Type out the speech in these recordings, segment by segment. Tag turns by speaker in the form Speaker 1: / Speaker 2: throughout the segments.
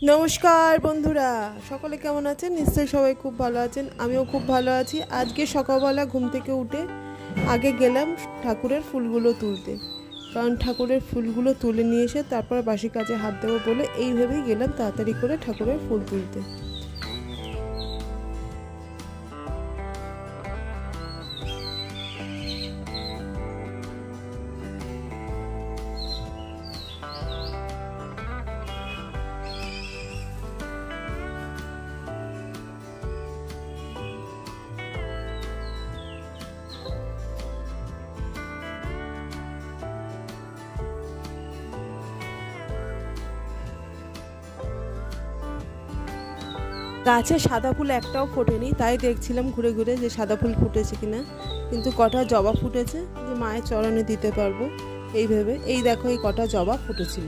Speaker 1: নমস্কার বন্ধুরা, সকলে কেমন আছেন? নিশ্চয়ই সবাই খুব ভালো আছেন। আমিও খুব ভালো আছি। আজকে সকালবেলা ঘুম থেকে উঠে আগে গেলাম ঠাকুরের ফুলগুলো তুলতে, কারণ ঠাকুরের ফুলগুলো তুলে নিয়ে এসে তারপর বাসি কাজে হাত দেবো বলে এইভাবেই গেলাম তাড়াতাড়ি করে ঠাকুরের ফুল তুলতে। গাছে সাদা ফুল একটাও ফোটেনি, তাই দেখছিলাম ঘুরে ঘুরে যে সাদা ফুল ফুটেছে কিনা, কিন্তু কটা জবা ফুটেছে যে মায়ের চরণে দিতে পারবো এই ভেবে। এই দেখো, এই কটা জবা ফুটেছিল।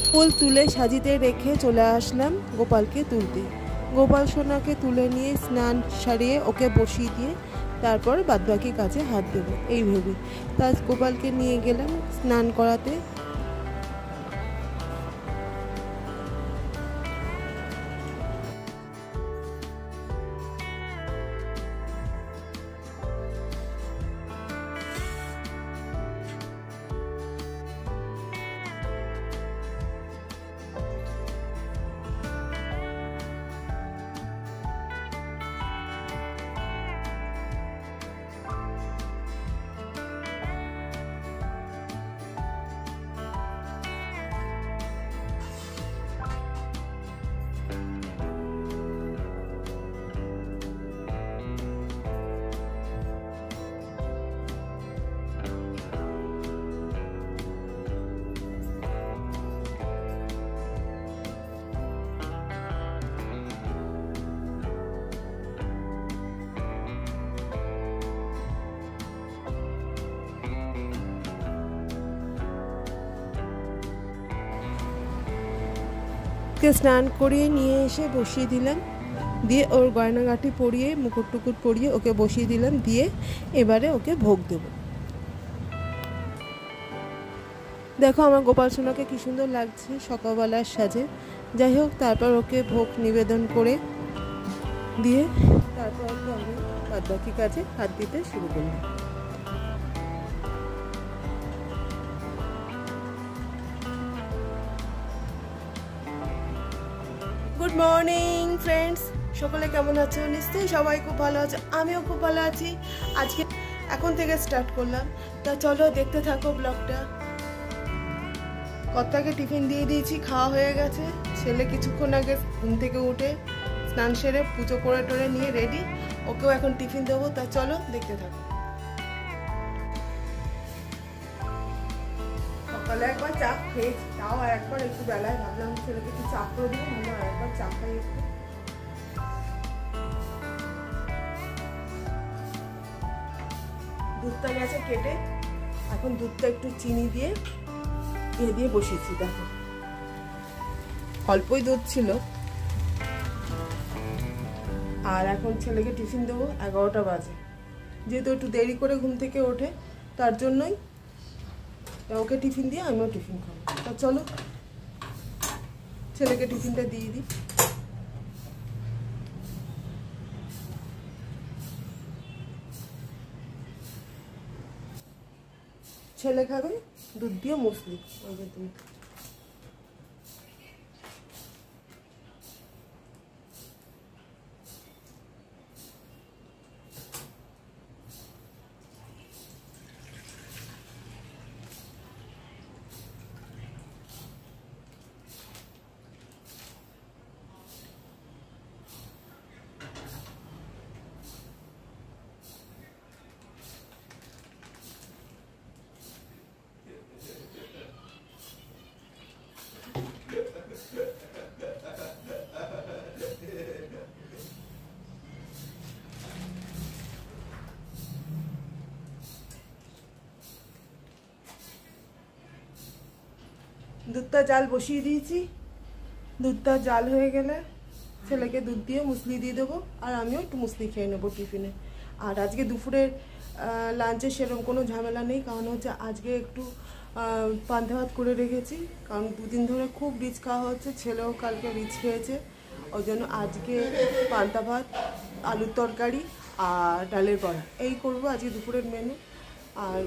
Speaker 1: ফুল তুলে সাজিতে রেখে চলে আসলাম গোপালকে তুলতে। গোপাল সোনাকে তুলে নিয়ে স্নান সারিয়ে ওকে বসিয়ে দিয়ে তারপর বাদবাকি কাজে হাত দেবো এই ভেবে। তা গোপালকে নিয়ে গেলাম স্নান করাতে। স্নান করিয়ে নিয়ে এসে বসিয়ে দিলাম, দিয়ে ওর গয়নাগাটি পরিয়ে মুকুট টুকুট পরিয়ে ওকে বসিয়ে দিলাম, দিয়ে এবারে ওকে ভোগ দেব। দেখো আমার গোপাল সোনাকে কি সুন্দর লাগছে সকালবেলার সাজে। যাই হোক, তারপর ওকে ভোগ নিবেদন করে দিয়ে তারপর ওকে আমি বাদবাকি কাজে হাত দিতে শুরু করলাম। গুড মর্নিং ফ্রেন্ডস, সকলে কেমন আছো? নিশ্চয়ই সবাই খুব ভালো আছে, আমিও খুব ভালো আছি। আজকে এখন থেকে স্টার্ট করলাম, তা চলো দেখতে থাকো ব্লগটা। কর্তাকে টিফিন দিয়ে দিয়েছি, খাওয়া হয়ে গেছে। ছেলে কিছুক্ষণ আগে ঘুম থেকে উঠে স্নান সেরে পুজো করে টোরে নিয়ে রেডি, ওকেও এখন টিফিন দেবো। তা চলো দেখতে থাকো। সকালে একবার চা খেয়েছি, তাও একবার একটু বেলায় ভাবলাম ছেলেকে একটু চা করে দিই, মনে হয় একবার চা খাই একটু। দুধটা গেছে কেটে, এখন দুধটা একটু চিনি দিয়ে দিয়ে বসিয়েছি। দেখো অল্পই দুধ ছিল। আর এখন ছেলেকে টিফিন দেবো, 11টা বাজে। যেহেতু একটু দেরি করে ঘুম থেকে ওঠে, তার জন্যই ওকে টিফিন দিয়ে আমিও টিফিন খাবো। তা চলো ছেলেকে টিফিনটা দিয়ে দিই। ছেলে খাবে দুধ দিয়ে মুসলি, ওই যে দুধ। দুধটা জাল বসিয়ে দিয়েছি। দুধটা জাল হয়ে গেলে ছেলেকে দুধ দিয়ে মুসলি দিয়ে দেবো, আর আমিও একটু মুসলি খেয়ে নেবো টিফিনে। আর আজকে দুপুরের লাঞ্চে সেরকম কোনো ঝামেলা নেই, কারণ হচ্ছে আজকে একটু পান্তা ভাত করে রেখেছি, কারণ দুদিন ধরে খুব রিচ খাওয়া হচ্ছে, ছেলেও কালকে রিচ খেয়েছে, ওই জন্য আজকে পান্তা ভাত, আলুর তরকারি আর ডালের বড়া এই করবো আজকে দুপুরের মেনু। আর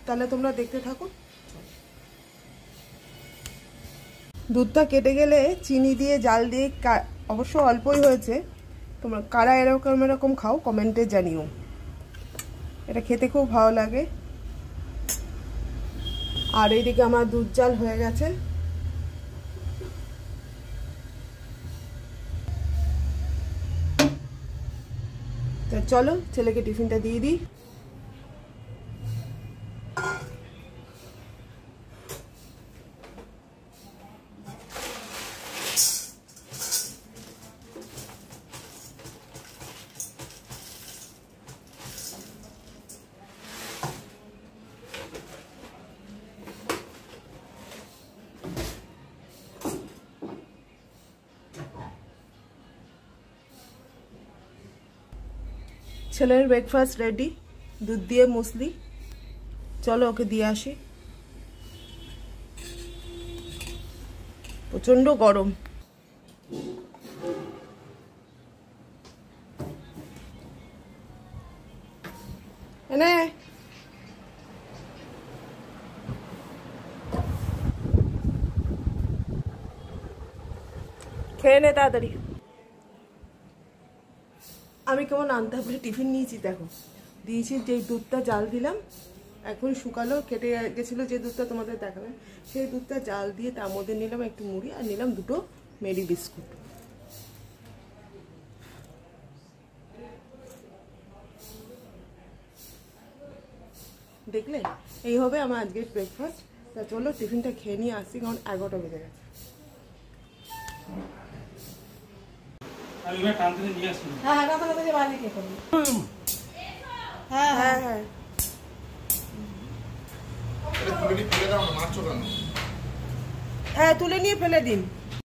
Speaker 1: তাহলে তোমরা দেখতে থাকো। দুধটা কেটে গেলে চিনি দিয়ে জাল দিয়ে, অবশ্য অল্পই হয়েছে, তোমরা কারা এরকম খাও কমেন্টে জানিও। এটা খেতে খুব ভালো লাগে। আর এইদিকে আমার দুধ জাল হয়ে গেছে। তো চলো ছেলেকে টিফিনটা দিয়ে দিই। ছেলের ব্রেকফাস্ট রেডি, দুধ দিয়ে মুসলি। চলো ওকে দিয়ে আসি। প্রচন্ড গরম। এনে খেয়ে নে তাড়াতাড়ি। আমি কেমন আনতে হবে টিফিন নিয়েছি, দেখো দিয়েছি, যে দুধটা জাল দিলাম এখন শুকালো, কেটে গেছিলো যে দুধটা তোমাদের দেখাবে, সেই দুধটা জাল দিয়ে তার মধ্যে নিলাম একটু মুড়ি আর নিলাম দুটো মেরি বিস্কুট। দেখলে এই হবে আমার আজকের ব্রেকফাস্ট। তা চলো টিফিনটা খেয়ে নিয়ে আসি, কারণ 11টা বেজে গেছে। হ্যাঁ তুলে নিয়ে ফেলে দিন।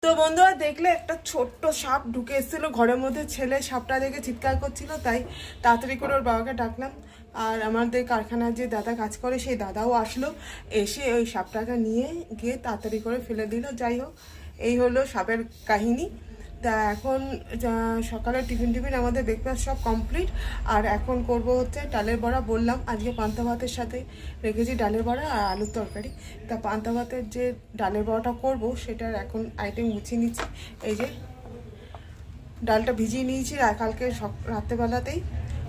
Speaker 1: তো বন্ধুরা দেখলে একটা ছোট্ট সাপ ঢুকে এসেছিল ঘরের মধ্যে, ছেলে সাপটা দেখে চিৎকার করছিল, তাই তাড়াতাড়ি করে ওর বাবাকে ডাকলাম। আর আমাদের কারখানার যে দাদা কাজ করে সেই দাদাও আসলো, এসে ওই সাপটাকে নিয়ে গিয়ে তাড়াতাড়ি করে ফেলে দিল। যাই হোক, এই হলো সাপের কাহিনী। তা এখন সকালের টিফিন আমাদের ব্রেকফাস্ট সব কমপ্লিট। আর এখন করব হচ্ছে ডালের বড়া। বললাম আজকে পান্তা ভাতের সাথে রেখেছি ডালের বড়া আর আলুর তরকারি। তা পান্তা ভাতের যে ডালের বড়াটা করব সেটার এখন আইটেম গুছিয়ে নিচ্ছি। এই যে ডালটা ভিজিয়ে নিয়েছি কালকে রাত্রেবেলাতেই,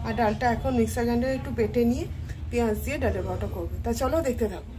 Speaker 1: আর ডালটা এখন মিক্সার গ্রাইন্ডারে একটু বেটে নিয়ে পেঁয়াজ দিয়ে ডালের বড়াটা করবো। তা চলো দেখতে থাকো।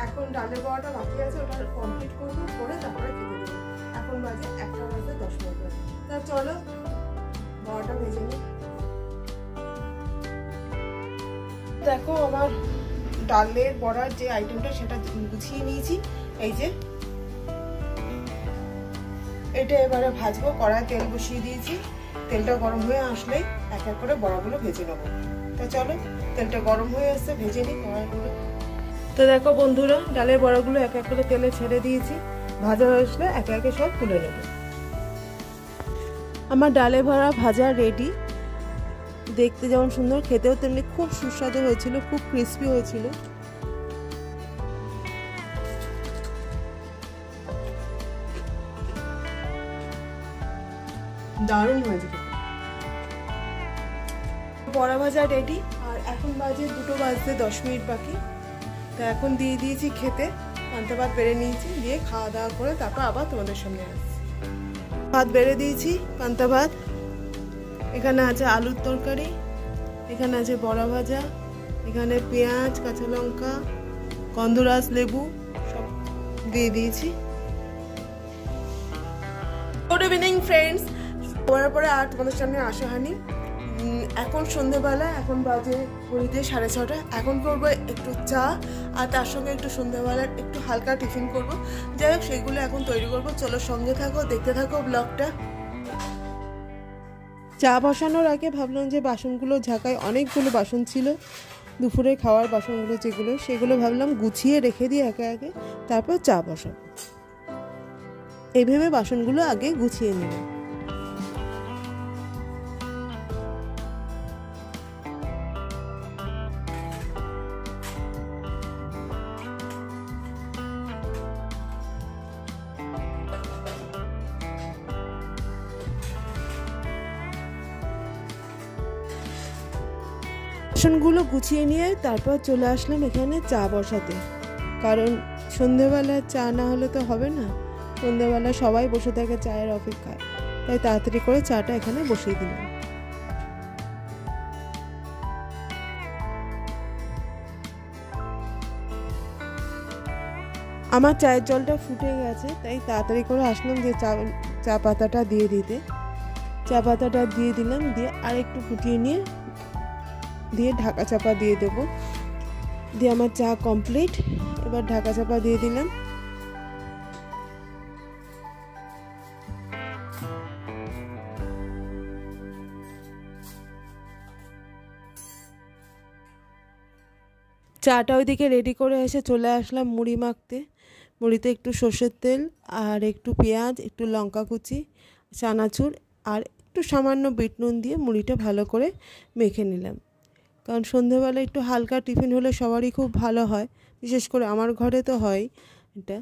Speaker 1: এখন ডালের বড়াটা বাকি আছে, ওটা কমপ্লিট করবো, করে তারপরে খেতে দেবো। এখন বাজে 1:10। তা চলো বড়াটা ভেজে নিই। দেখো আমার ডালের বড়ার যে আইটেমটা সেটা গুছিয়ে নিয়েছি। এই যে এটা এবারে ভাজবো, কড়ায় তেল বসিয়ে দিয়েছি। তেলটা গরম হয়ে আসলেই এক এক করে বড়াগুলো ভেজে নেবো। তা চলো তেলটা গরম হয়ে আসছে, ভেজে নিই কড়াইগুলো। তো দেখো বন্ধুরা ডালের বড়াগুলো এক এক করে তেলে ছেড়ে দিয়েছি, ভাজা হয়ে আসলে একে একে সব তুলে নেব। আমার ডালের বড়া ভাজা রেডি। দেখতে যেমন সুন্দর, খেতেও তেমনি খুব সুস্বাদু হয়েছিল, খুব ক্রিস্পি হয়েছিল। দারুণ হয়েছে। বড়া ভাজা রেডি। আর এখন বাজে 2:10 বাকি। তো এখন দিয়ে দিয়েছি খেতে, পান্তা ভাত বেড়ে নিয়েছি, দিয়ে খাওয়া দাওয়া করে তারপর আবার তোমাদের সামনে আসছি। ভাত বেড়ে দিয়েছি, পান্তা ভাত, এখানে আছে আলুর তরকারি, এখানে আছে বড়া ভাজা, এখানে পেঁয়াজ, কাঁচা লঙ্কা, গন্ধরাজ লেবু সব দিয়ে দিয়েছি। গুড ইভিনিং ফ্রেন্ডস, পরে পরে আর তোমাদের সামনে আসা হয়নি। এখন সন্ধ্যেবেলা, এখন বাজে ঘড়িতে 6:30। এখন করবো একটু চা, আর তার সঙ্গে একটু সন্ধ্যেবেলার একটু হালকা টিফিন করব। যাই হোক, সেগুলো এখন তৈরি করব। চলো সঙ্গে থাকো, দেখতে থাকো ব্লগটা। চা বসানোর আগে ভাবলাম যে বাসনগুলো ঝাঁকায়, অনেকগুলো বাসন ছিল দুপুরে খাওয়ার বাসনগুলো যেগুলো, সেগুলো ভাবলাম গুছিয়ে রেখে দিই একে একে, তারপর চা বসাবো। এইভাবে বাসনগুলো আগে গুছিয়ে নিব। বাসনগুলো গুছিয়ে নিয়ে তারপর চলে আসলাম এখানে চা বসাতে, কারণ সন্ধেবেলা চা না হলে তো হবে না। সন্ধেবেলা সবাই বসে থাকে চায়ের অপেক্ষায়, তাই তাড়াতাড়ি করে চাটা এখানে বসিয়ে দিলাম। আমার চায়ের জলটা ফুটে গেছে, তাই তাড়াতাড়ি করে আসলাম যে চা পাতাটা দিয়ে দিতে। চা পাতাটা দিয়ে দিলাম, দিয়ে আর একটু ফুটিয়ে নিয়ে দিয়ে ঢাকা চাপা দিয়ে দেবো। দিয়ে আমার চা কমপ্লিট। এবার ঢাকা চাপা দিয়ে দিলাম। চাটা ওইদিকে রেডি করে এসে চলে আসলাম মুড়ি মাখতে। মুড়িতে একটু সর্ষের তেল আর একটু পেঁয়াজ, একটু লঙ্কা কুচি, চানাচুর আর একটু সামান্য বিট নুন দিয়ে মুড়িটা ভালো করে মেখে নিলাম। কারণ সন্ধেবেলা একটু হালকা টিফিন হলে সবারই খুব ভালো হয়, বিশেষ করে আমার ঘরে তো হয় এটা।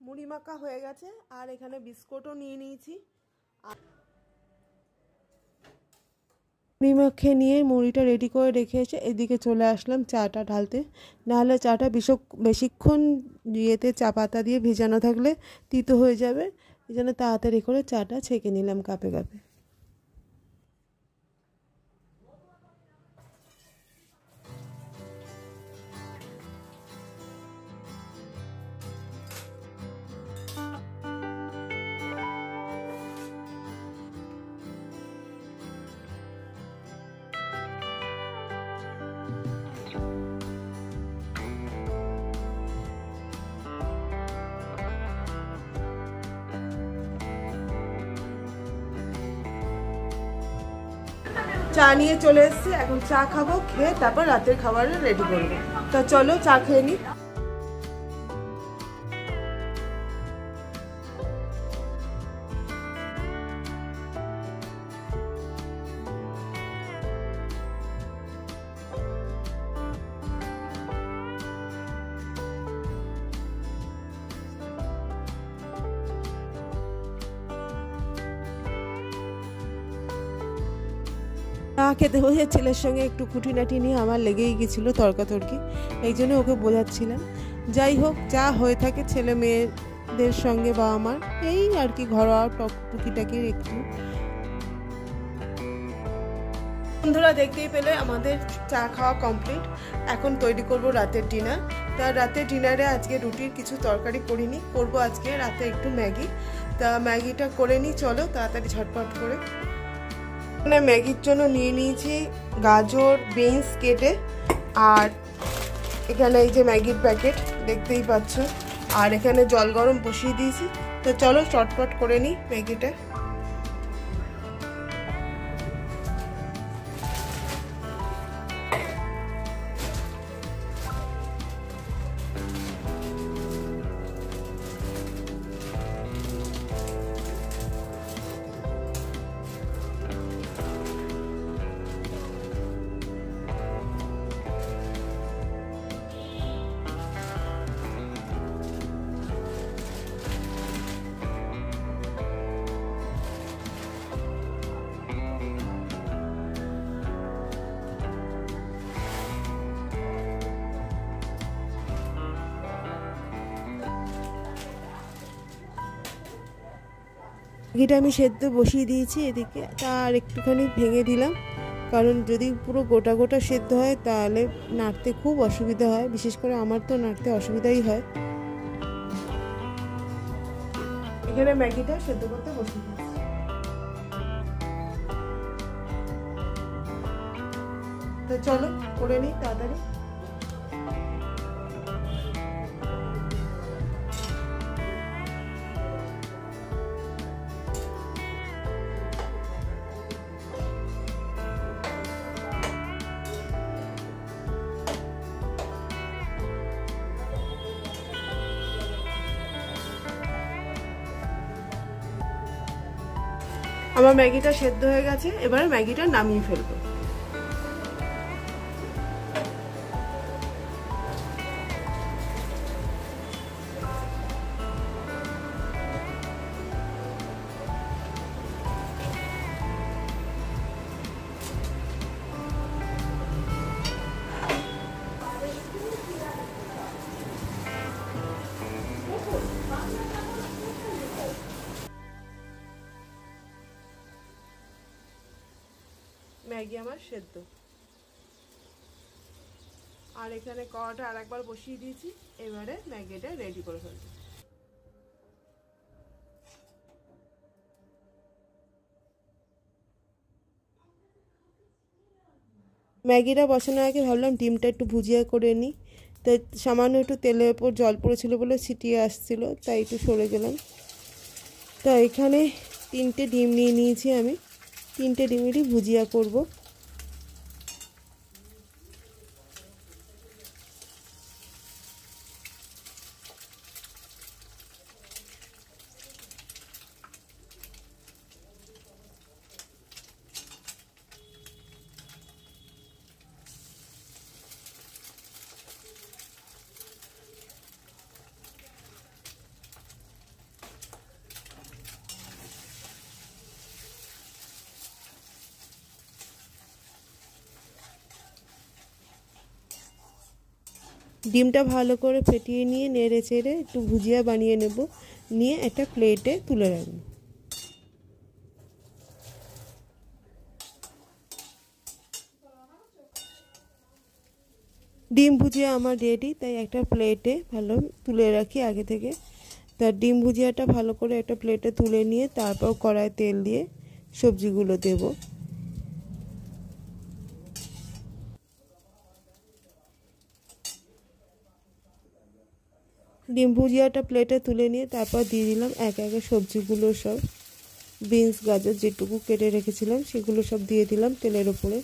Speaker 1: মুড়ি মাখা হয়ে গেছে, আর এখানে বিস্কুটও নিয়ে নিয়েছি। মুড়ি মাখে নিয়ে মুড়িটা রেডি করে রেখে এসে এদিকে চলে আসলাম চাটা ঢালতে। নাহলে চাটা বেশিক্ষণ ইয়েতে চা পাতা দিয়ে ভেজানো থাকলে তিতো হয়ে যাবে। এই জন্য তাড়াতাড়ি করে চাটা ছেঁকে নিলাম কাপে কাপে। চা নিয়ে চলে এসেছি, এখন চা খাবো, খেয়ে তারপর রাতের খাবার রেডি করবো। তো চলো চা খেয়ে নিই। চা খেতে বসে ছেলের সঙ্গে একটু খুঁটিনাটি নিয়ে আমার লেগেই গেছিলো তর্কাতর্কি, এই জন্য ওকে বোঝাচ্ছিলাম। যাই হোক, যা হয়ে থাকে ছেলে মেয়েদের সঙ্গে বা আমার, এই আর কি ঘরোয়া টুকিটাকির একটু। বন্ধুরা, দেখতেই পেলে আমাদের চা খাওয়া কমপ্লিট। এখন তৈরি করব রাতের ডিনার। তা রাতের ডিনারে আজকে রুটির কিছু তরকারি করিনি, করবো আজকে রাতে একটু ম্যাগি। তা ম্যাগিটা করে নিই, চলো তাড়াতাড়ি ঝটপট করে। এখানে ম্যাগির জন্য নিয়ে নিয়েছি গাজর, বিনস কেটে, আর এখানে এই যে ম্যাগির প্যাকেট দেখতেই পাচ্ছ, আর এখানে জল গরম বসিয়ে দিয়েছি। তো চলো চটপট করে নিই ম্যাগিটা। ম্যাগিটা আমি সেদ্ধ বসিয়ে দিয়েছি এদিকে, তার একটুখানি ভেঙে দিলাম, কারণ যদি পুরো গোটা গোটা সেদ্ধ হয় তাহলে নাড়তে খুব অসুবিধা হয়, বিশেষ করে আমার তো নাড়তে অসুবিধাই হয়। এখানে ম্যাগিটা সেদ্ধ করতে বসিয়ে দিয়েছি। তো চলো করে নিই তাড়াতাড়ি। আমার ম্যাগিটা সেদ্ধ হয়ে গেছে, এবারে ম্যাগিটা নামিয়ে ফেলবো। ম্যাগি আমার সেদ্ধ, আর এখানে কড়াটা আর একবার বসিয়ে দিয়েছি, এবারে ম্যাগিটা রেডি করে ফেলবো। ম্যাগিটা বসানোর আগে ভাবলাম ডিমটা একটু ভুজিয়া করে নিই, তো সামান্য একটু তেলের ওপর জল পড়েছিল বলে ছিটিয়ে আসছিল, তাই একটু সরে গেলাম। তো এখানে 3টে ডিম নিয়ে নিয়েছি আমি, 3টে ডিমেরই ভুজিয়া করব। ডিমটা ভালো করে ফেটিয়ে নিয়ে নেড়ে চেড়ে একটু ভুজিয়া বানিয়ে নেব, নিয়ে একটা প্লেটে তুলে রাখবো। ডিম ভুজিয়া আমার রেডি, তাই একটা প্লেটে ভালো তুলে রাখি আগে থেকে। তার ডিম ভুজিয়াটা ভালো করে একটা প্লেটে তুলে নিয়ে তারপর কড়ায় তেল দিয়ে সবজিগুলো দেব। ডিম ভুজিয়াটা প্লেটে তুলে নিয়ে তারপর দিয়ে দিলাম একে একে সবজিগুলো সব, বিনস গাজর যেটুকু কেটে রেখেছিলাম সেগুলো সব দিয়ে দিলাম তেলের ওপরে।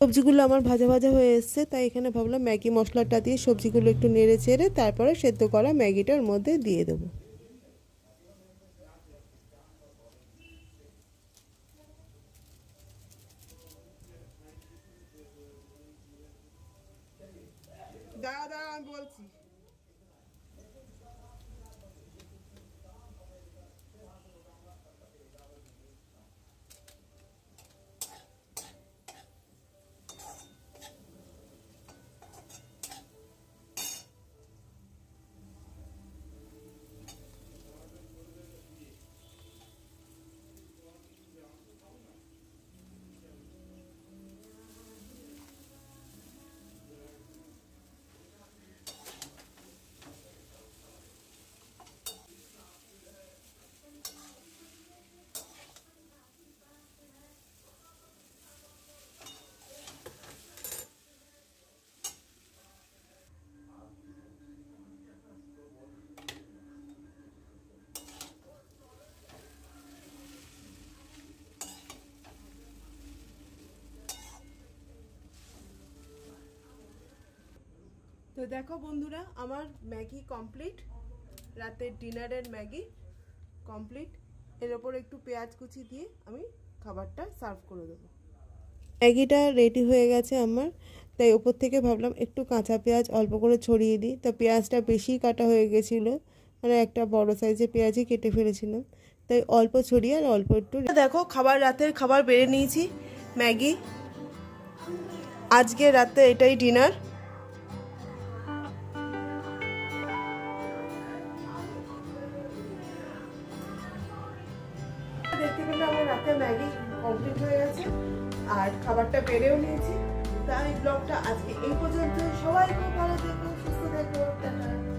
Speaker 1: সবজিগুলো আমার ভাজা ভাজা হয়ে এসছে, তাই এখানে ভাবলাম ম্যাগি মশলাটা দিয়ে সবজিগুলো একটু নেড়ে চেড়ে তারপরে সেদ্ধ করা ম্যাগিটার মধ্যে দিয়ে দেবো। দাঁড়া দাঁড়া আমি বলছি। তো দেখো বন্ধুরা, আমার ম্যাগি কমপ্লিট, রাতের ডিনারের ম্যাগি কমপ্লিট। এর ওপর একটু পেঁয়াজ কুচি দিয়ে আমি খাবারটা সার্ভ করে দেবো। ম্যাগিটা রেডি হয়ে গেছে আমার, তাই ওপর থেকে ভাবলাম একটু কাঁচা পেঁয়াজ অল্প করে ছড়িয়ে দিই। তা পেঁয়াজটা বেশি কাটা হয়ে গেছিলো, মানে একটা বড় সাইজের পেঁয়াজই কেটে ফেলেছিলাম, তাই অল্প ছড়িয়ে আর অল্প একটু। দেখো রাতের খাবার বেড়ে নিয়েছি, ম্যাগি। আজকে রাতে এটাই ডিনার। দেখতে পেলে আমার রাতে ম্যাগি কমপ্লিট হয়ে গেছে আর খাবারটা বেড়েও নিয়েছি। তাই ব্লগটা আজকে এই পর্যন্ত। সবাই খুব ভালো থেকো, সুস্থ থেকো, টাটা।